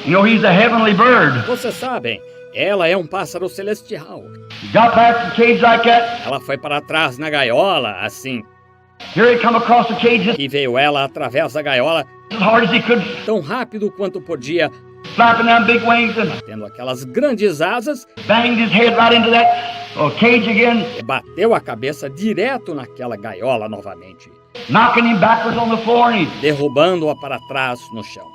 You know, he's a heavenly bird. Vocês sabem, ela é um pássaro celestial. He got back to the cage like that. Ela foi para trás na gaiola, assim, Here he come across the cage just e veio ela através da gaiola as hard as he could, tão rápido quanto podia, flapping them big wings and tendo aquelas grandes asas, banged his head right into that cage again, e bateu a cabeça direto naquela gaiola novamente, knocking him backwards on the floor, and he derrubando-a para trás no chão.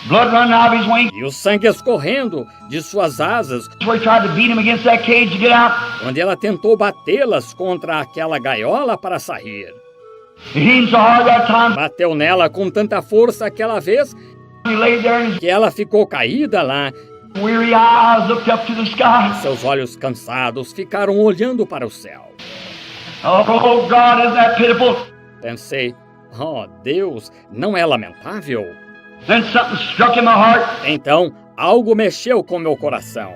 blood running out of his wings. E o sangue escorrendo de suas asas, So he tried to beat him against that cage to get out. onde ela tentou batê-las contra aquela gaiola para sair. He hit him so hard that time, Bateu nela com tanta força aquela vez he lay there and his que ela ficou caída lá. weary eyes looked up to the sky. Seus olhos cansados ficaram olhando para o céu. Oh, God, isn't that pitiful? Pensei, oh Deus, não é lamentável? Then something struck in my heart. Então, algo mexeu com meu coração.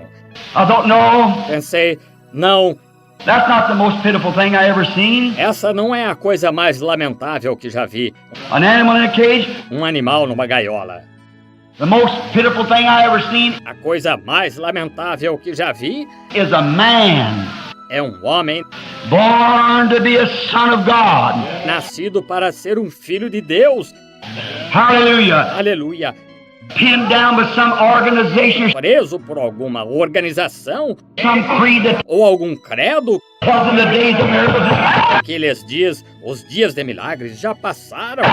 I thought, no, Pensei, não, that's not the most pitiful thing I ever seen. essa não é a coisa mais lamentável que já vi. An animal in a cage. Um animal numa gaiola. The most pitiful thing I ever seen A coisa mais lamentável que já vi is a man é um homem born to be a son of God. nascido para ser um filho de Deus. Hallelujah. Aleluia. Pinned down by some organization, Preso por alguma organização some creed that ou algum credo. tells him the days of miracles. Aqueles dias, os dias de milagres já passaram.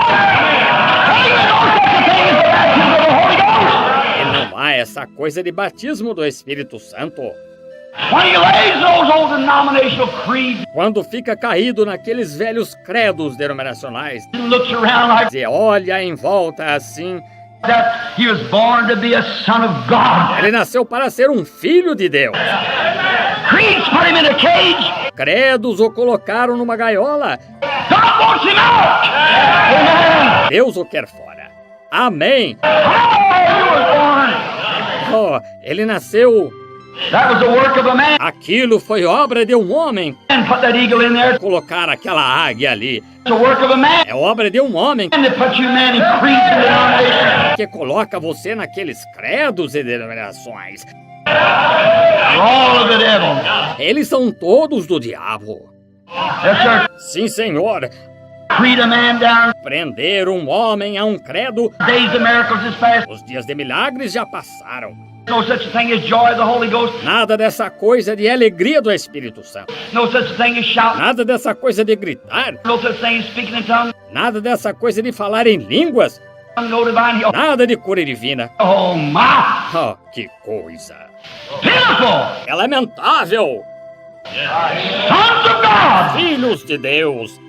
E não há essa coisa de batismo do Espírito Santo. When he lays those old denominational creeds Quando fica caído naqueles velhos credos denominacionais, and looks around like e olha em volta assim, that, he was born to be a son of God. ele nasceu para ser um filho de Deus. Creeds put him in a cage. Credos o colocaram numa gaiola. God wants him out. Amen. Deus o quer fora. Amém. Oh, he was born. Oh, ele nasceu. That was the work of a man. Aquilo foi obra de um homem. And put that eagle in there. Colocar aquela águia ali It's the work of a man. é obra de um homem And to put you man in creeds and denominations. que coloca você naqueles credos e denominações. They're all of the devil. Eles são todos do diabo. Yes, sir. Sim, Senhor. Creed a man down. Prender um homem a um credo. Days of miracles is past. Os dias de milagres já passaram. No such a thing as joy of the Holy Ghost. Nada dessa coisa de alegria do Espírito Santo. No such a thing as shout. Nada dessa coisa de gritar. No such thing as speaking in tongues. Nada dessa coisa de falar em línguas. No divine healing. Nada de cura divina. Oh, my. Oh, que coisa. Pitiful. É lamentável. Sons of God. Filhos de Deus,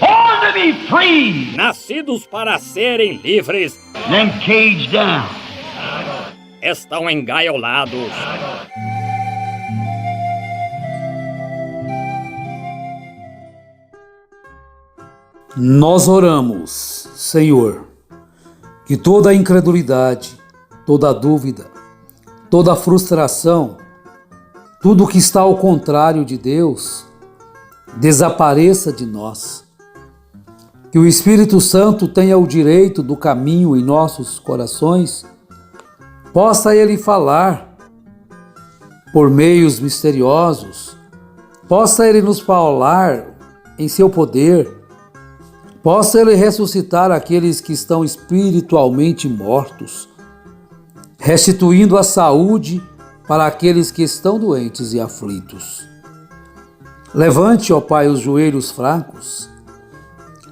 Born to be free. nascidos para serem livres, Then caged down. estão engaiolados. Nós oramos, Senhor, que toda a incredulidade, toda a dúvida, toda a frustração, tudo que está ao contrário de Deus, desapareça de nós. Que o Espírito Santo tenha o direito do caminho em nossos corações, possa Ele falar por meios misteriosos, possa Ele nos falar em seu poder, possa Ele ressuscitar aqueles que estão espiritualmente mortos, restituindo a saúde para aqueles que estão doentes e aflitos. Levante, ó Pai, os joelhos fracos,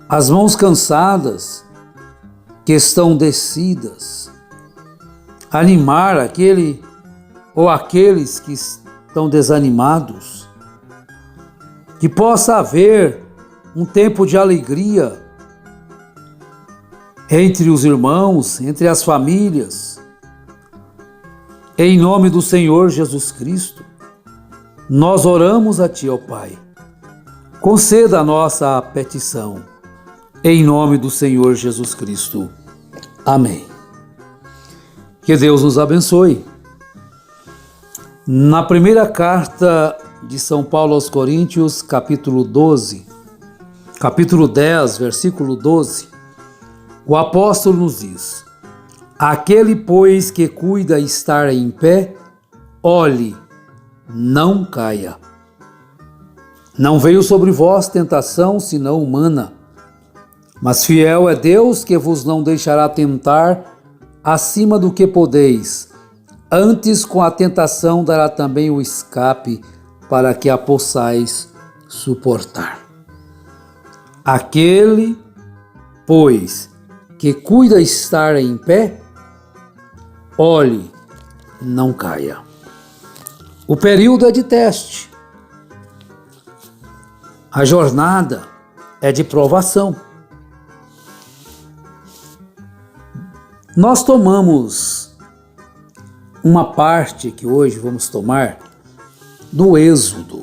as mãos cansadas, que estão descidas, animar aquele ou aqueles que estão desanimados, que possa haver um tempo de alegria entre os irmãos, entre as famílias. Em nome do Senhor Jesus Cristo, nós oramos a Ti, ó Pai. Conceda a nossa petição. Em nome do Senhor Jesus Cristo. Amém. Que Deus nos abençoe. Na primeira carta de São Paulo aos Coríntios, capítulo 10, versículo 12, o apóstolo nos diz: Aquele, pois, que cuida estar em pé, olhe, não caia. Não veio sobre vós tentação, senão humana, mas fiel é Deus que vos não deixará tentar acima do que podeis. Antes, com a tentação, dará também o escape para que a possais suportar. Aquele, pois, que cuida estar em pé, olhe, não caia. O período é de teste. A jornada é de provação. Nós tomamos uma parte que hoje vamos tomar do Êxodo.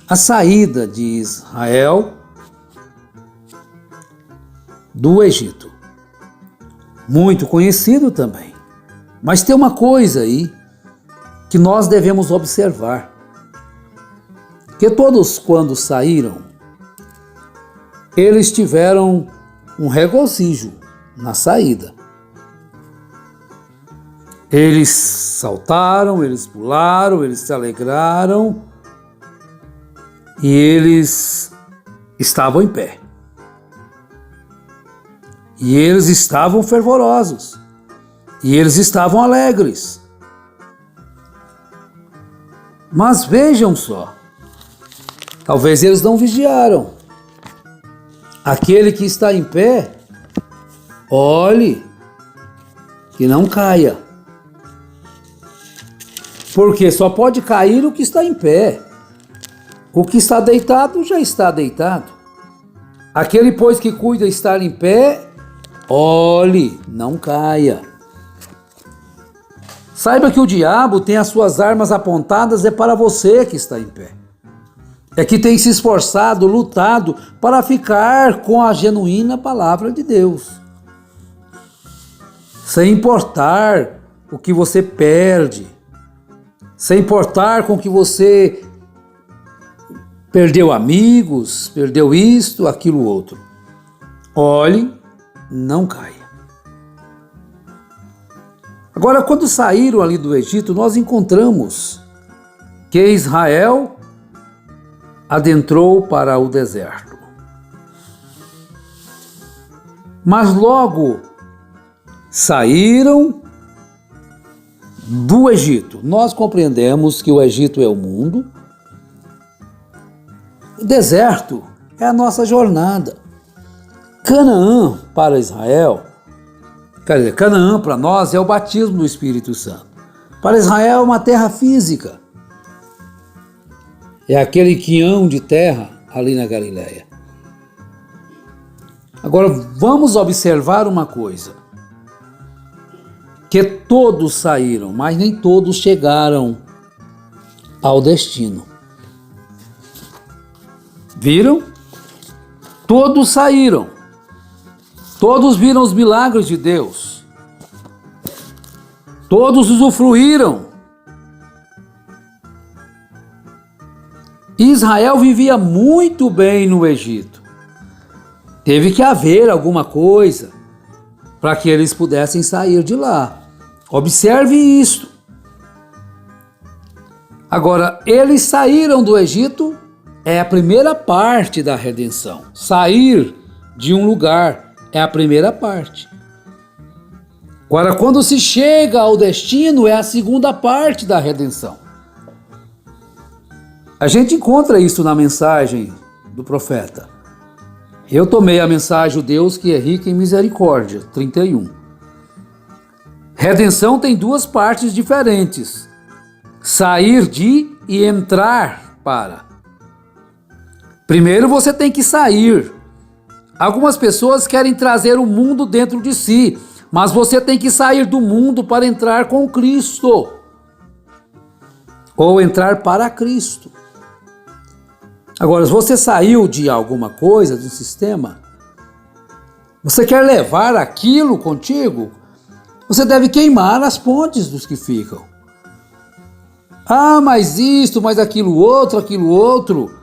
A saída de Israel do Egito. Muito conhecido também. Mas tem uma coisa aí que nós devemos observar. Que todos, quando saíram, eles tiveram um regozijo na saída. Eles saltaram, eles pularam, eles se alegraram e eles estavam em pé. E eles estavam fervorosos. E eles estavam alegres. Mas vejam só, talvez eles não vigiaram. Aquele que está em pé, olhe, que não caia. Porque só pode cair o que está em pé. O que está deitado, já está deitado. Aquele, pois, que cuida estar em pé, olhe, não caia. Saiba que o diabo tem as suas armas apontadas é para você que está em pé. É que tem se esforçado, lutado para ficar com a genuína palavra de Deus. Sem importar o que você perde, sem importar com que você perdeu amigos, perdeu isto, aquilo, outro. Olhe, não caia. Agora, quando saíram ali do Egito, nós encontramos que Israel adentrou para o deserto. Mas logo saíram do Egito. Nós compreendemos que o Egito é o mundo. O deserto é a nossa jornada. Canaã para Israel, quer dizer, Canaã para nós é o batismo do Espírito Santo. Para Israel é uma terra física. É aquele quinhão de terra ali na Galileia. Agora vamos observar uma coisa. Que todos saíram, mas nem todos chegaram ao destino. Viram? Todos saíram. Todos viram os milagres de Deus. Todos usufruíram. Israel vivia muito bem no Egito. Teve que haver alguma coisa para que eles pudessem sair de lá. Observe isto. Agora, eles saíram do Egito, é a primeira parte da redenção. Sair de um lugar é a primeira parte. Agora, quando se chega ao destino, é a segunda parte da redenção. A gente encontra isso na mensagem do profeta. Eu tomei a mensagem de Deus que é rica em misericórdia, 31. Redenção tem duas partes diferentes. Sair de e entrar para. Primeiro você tem que sair. Algumas pessoas querem trazer o mundo dentro de si, mas você tem que sair do mundo para entrar com Cristo. Ou entrar para Cristo. Agora, se você saiu de alguma coisa, de um sistema, você quer levar aquilo contigo, você deve queimar as pontes dos que ficam. Ah, mas isto, mas aquilo outro.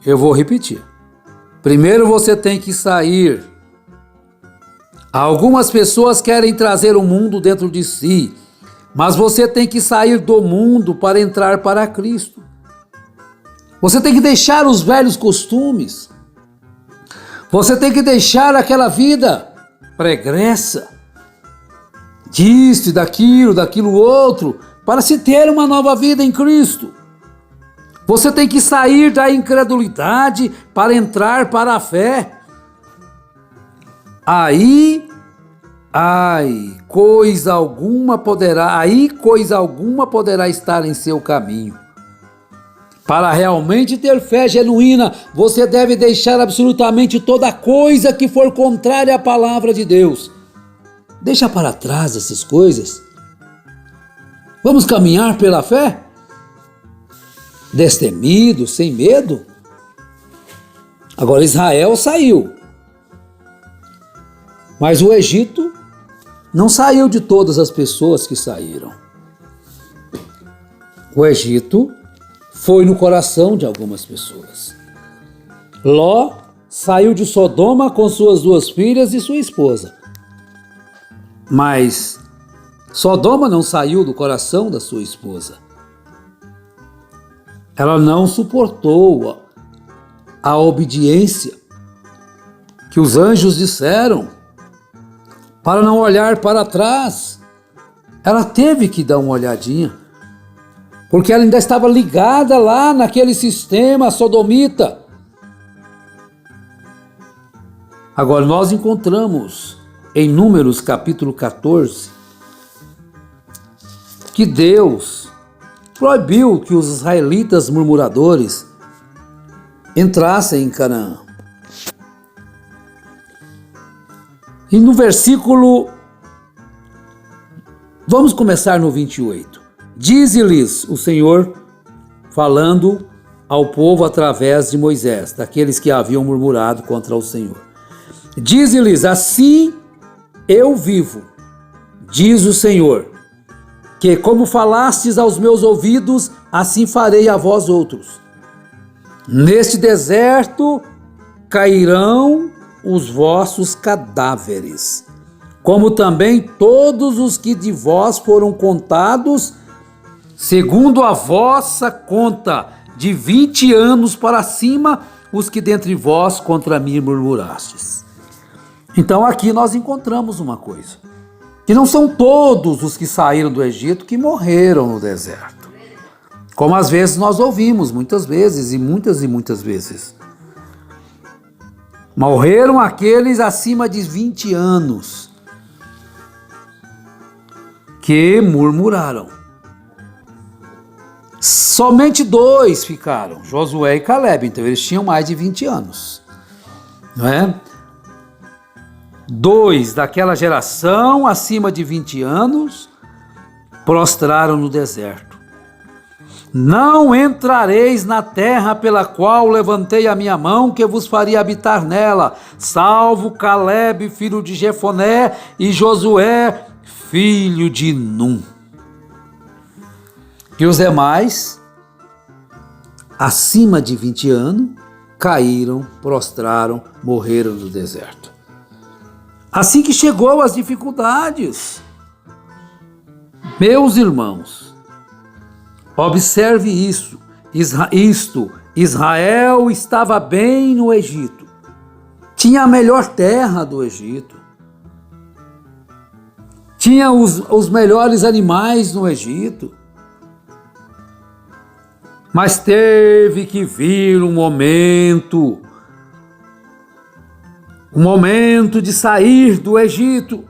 Eu vou repetir. Primeiro você tem que sair Algumas pessoas querem trazer o mundo dentro de si, mas você tem que sair do mundo para entrar para Cristo. Você tem que deixar os velhos costumes. Você tem que deixar aquela vida pregressa, disto e daquilo outro, para se ter uma nova vida em Cristo. Você tem que sair da incredulidade para entrar para a fé. Aí coisa alguma poderá estar em seu caminho. Para realmente ter fé genuína, você deve deixar absolutamente toda coisa que for contrária à palavra de Deus. Deixa para trás essas coisas. Vamos caminhar pela fé? Destemido, sem medo? Agora Israel saiu. Mas o Egito não saiu de todas as pessoas que saíram. O Egito foi no coração de algumas pessoas. Ló saiu de Sodoma com suas 2 filhas e sua esposa. Mas Sodoma não saiu do coração da sua esposa. Ela não suportou a obediência que os anjos disseram para não olhar para trás. Ela teve que dar uma olhadinha, porque ela ainda estava ligada lá naquele sistema sodomita. Agora nós encontramos em Números capítulo 14 que Deus proibiu que os israelitas murmuradores entrassem em Canaã. E no versículo, vamos começar no 28. Dize-lhes o Senhor, falando ao povo através de Moisés, daqueles que haviam murmurado contra o Senhor. Dize-lhes, assim eu vivo, diz o Senhor, que como falastes aos meus ouvidos, assim farei a vós outros. Neste deserto cairão os vossos cadáveres, como também todos os que de vós foram contados, segundo a vossa conta, de 20 anos para cima, os que dentre vós contra mim murmurastes. Então aqui nós encontramos uma coisa, que não são todos os que saíram do Egito que morreram no deserto. Como às vezes nós ouvimos, muitas vezes, e muitas vezes. Morreram aqueles acima de 20 anos que murmuraram. Somente 2 ficaram, Josué e Caleb, então eles tinham mais de 20 anos. Não é? 2 daquela geração, acima de 20 anos, prostraram no deserto. Não entrareis na terra pela qual levantei a minha mão, que vos faria habitar nela, salvo Caleb, filho de Jefoné, e Josué, filho de Num. E os demais, acima de 20 anos, caíram, prostraram, morreram no deserto. Assim que chegou as dificuldades, meus irmãos, observe isso. Israel estava bem no Egito. Tinha a melhor terra do Egito. Tinha os melhores animais no Egito. Mas teve que vir um momento de sair do Egito.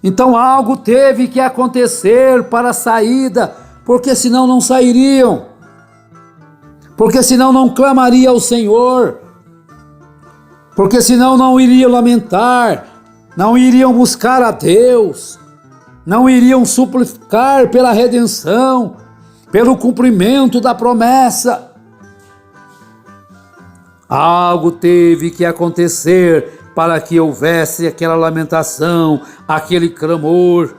Então algo teve que acontecer para a saída, porque senão não sairiam, porque senão não clamaria ao Senhor, porque senão não iriam lamentar, não iriam buscar a Deus, não iriam suplicar pela redenção, pelo cumprimento da promessa. Algo teve que acontecer para que houvesse aquela lamentação, aquele clamor.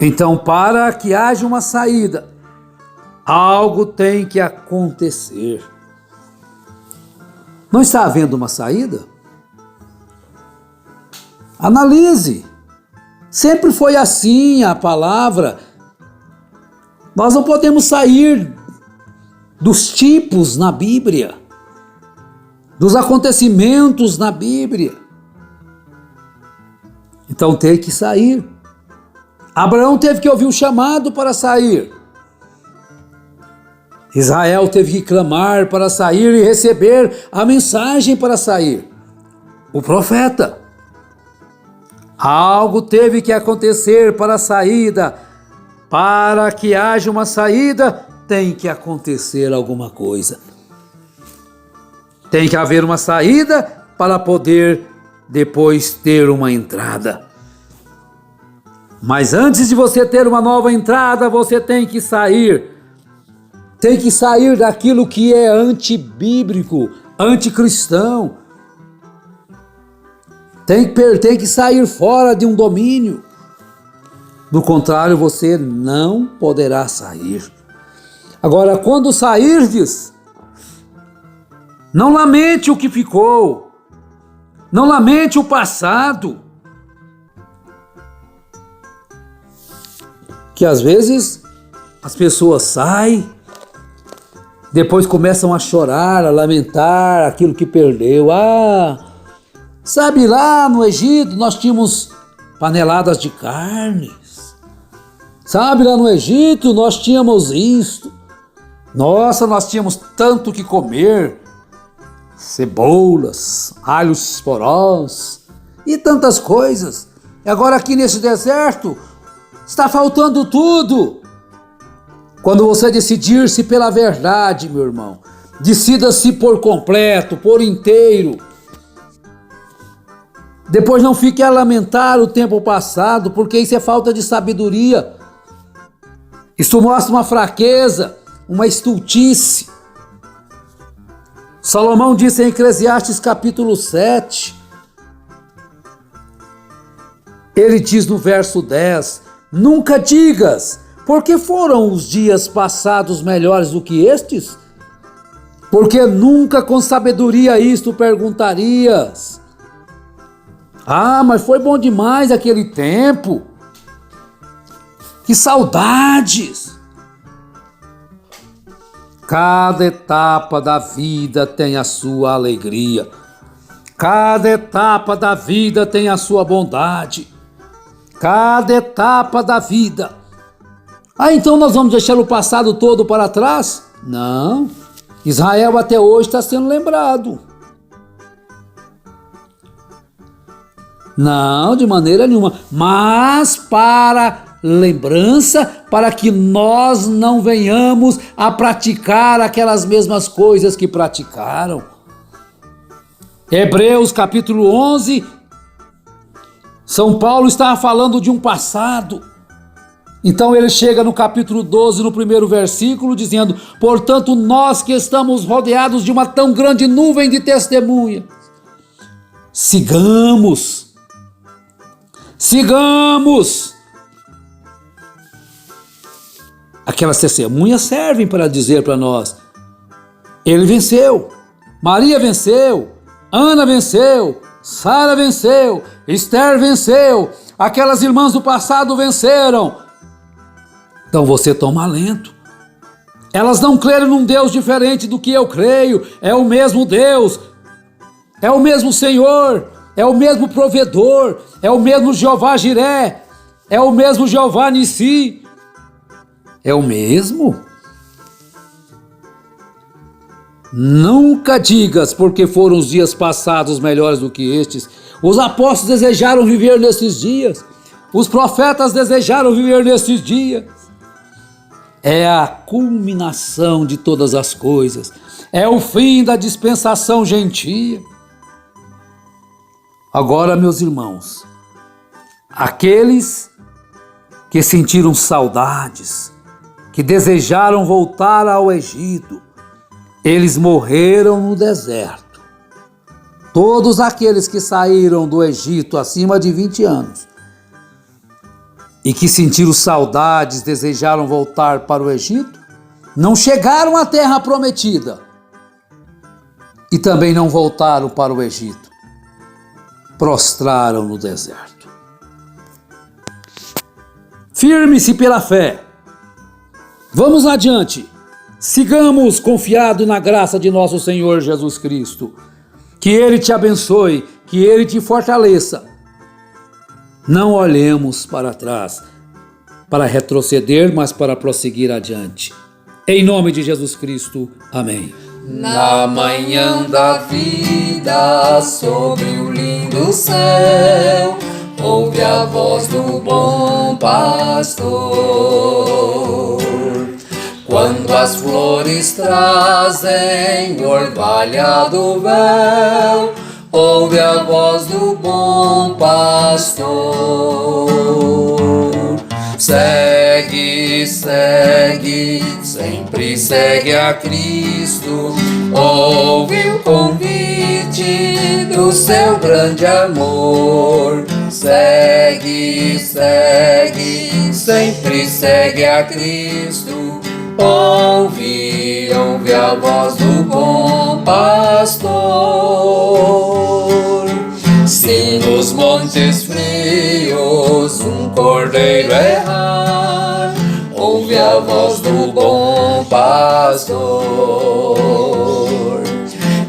Então, para que haja uma saída, algo tem que acontecer. Não está havendo uma saída? Analise. Sempre foi assim a palavra. Nós não podemos sair dos tipos na Bíblia, dos acontecimentos na Bíblia. Então tem que sair. Abraão teve que ouvir o chamado para sair. Israel teve que clamar para sair e receber a mensagem para sair. O profeta. Algo teve que acontecer para a saída. Para que haja uma saída, tem que acontecer alguma coisa. Tem que haver uma saída para poder depois ter uma entrada. Mas antes de você ter uma nova entrada, você tem que sair. Tem que sair daquilo que é antibíblico, anticristão. Tem que sair fora de um domínio. Do contrário, você não poderá sair. Agora, quando sairdes, não lamente o que ficou. Não lamente o passado. Que às vezes as pessoas saem, depois começam a chorar, a lamentar aquilo que perdeu. Sabe, lá no Egito nós tínhamos paneladas de carnes. Sabe, lá no Egito nós tínhamos isto. Nossa, nós tínhamos tanto que comer. Cebolas, alhos porós e tantas coisas. E agora aqui nesse deserto está faltando tudo. Quando você decidir-se pela verdade, meu irmão, decida-se por completo, por inteiro. Depois não fique a lamentar o tempo passado, porque isso é falta de sabedoria. Isso mostra uma fraqueza, uma estultice. Salomão disse em Eclesiastes capítulo 7, ele diz no verso 10, nunca digas, porque foram os dias passados melhores do que estes? Porque nunca com sabedoria isto perguntarias. Mas foi bom demais aquele tempo. Que saudades! Cada etapa da vida tem a sua alegria. Cada etapa da vida tem a sua bondade. Cada etapa da vida. Então nós vamos deixar o passado todo para trás? Não. Israel até hoje está sendo lembrado. Não, de maneira nenhuma. Mas para lembrança, para que nós não venhamos a praticar aquelas mesmas coisas que praticaram. Hebreus capítulo 11, São Paulo estava falando de um passado. Então ele chega no capítulo 12, no primeiro versículo, dizendo: portanto, nós que estamos rodeados de uma tão grande nuvem de testemunhas, sigamos. Aquelas testemunhas servem para dizer para nós: ele venceu, Maria venceu, Ana venceu, Sara venceu, Esther venceu, aquelas irmãs do passado venceram. Então você toma alento. Elas não creram num Deus diferente do que eu creio. É o mesmo Deus, é o mesmo Senhor, é o mesmo provedor, é o mesmo Jeová Jiré, é o mesmo Jeová Nissi. É o mesmo? Nunca digas, porque foram os dias passados melhores do que estes. Os apóstolos desejaram viver nesses dias. Os profetas desejaram viver nesses dias. É a culminação de todas as coisas. É o fim da dispensação gentia. Agora, meus irmãos, aqueles que sentiram saudades, que desejaram voltar ao Egito, eles morreram no deserto. Todos aqueles que saíram do Egito acima de 20 anos e que sentiram saudades, desejaram voltar para o Egito, não chegaram à terra prometida e também não voltaram para o Egito. prostraram no deserto. Firme-se pela fé. Vamos adiante. Sigamos confiados na graça de nosso Senhor Jesus Cristo. Que Ele te abençoe, que Ele te fortaleça. Não olhemos para trás, para retroceder, mas para prosseguir adiante. Em nome de Jesus Cristo. Amém. Na manhã da vida, sobre o lindo céu, ouve a voz do bom pastor. Quando as flores trazem orvalhado véu, ouve a voz do bom pastor. Segue, segue, sempre segue a Cristo. Ouve o convite do seu grande amor. Segue, segue, sempre segue a Cristo. Ouve, ouve a voz do bom pastor. Se nos montes frios um cordeiro errar, ouve a voz do bom pastor.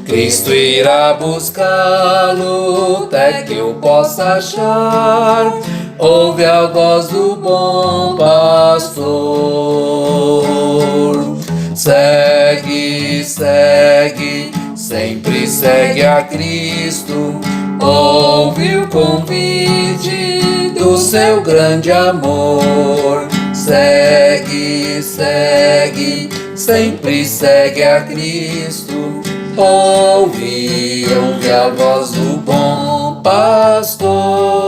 Cristo irá buscá-lo até que o possa achar. Ouve a voz do bom pastor. Segue, segue, sempre segue a Cristo. Ouve o convite do seu grande amor. Segue, segue, sempre segue a Cristo. Ouve, ouve a voz do bom pastor.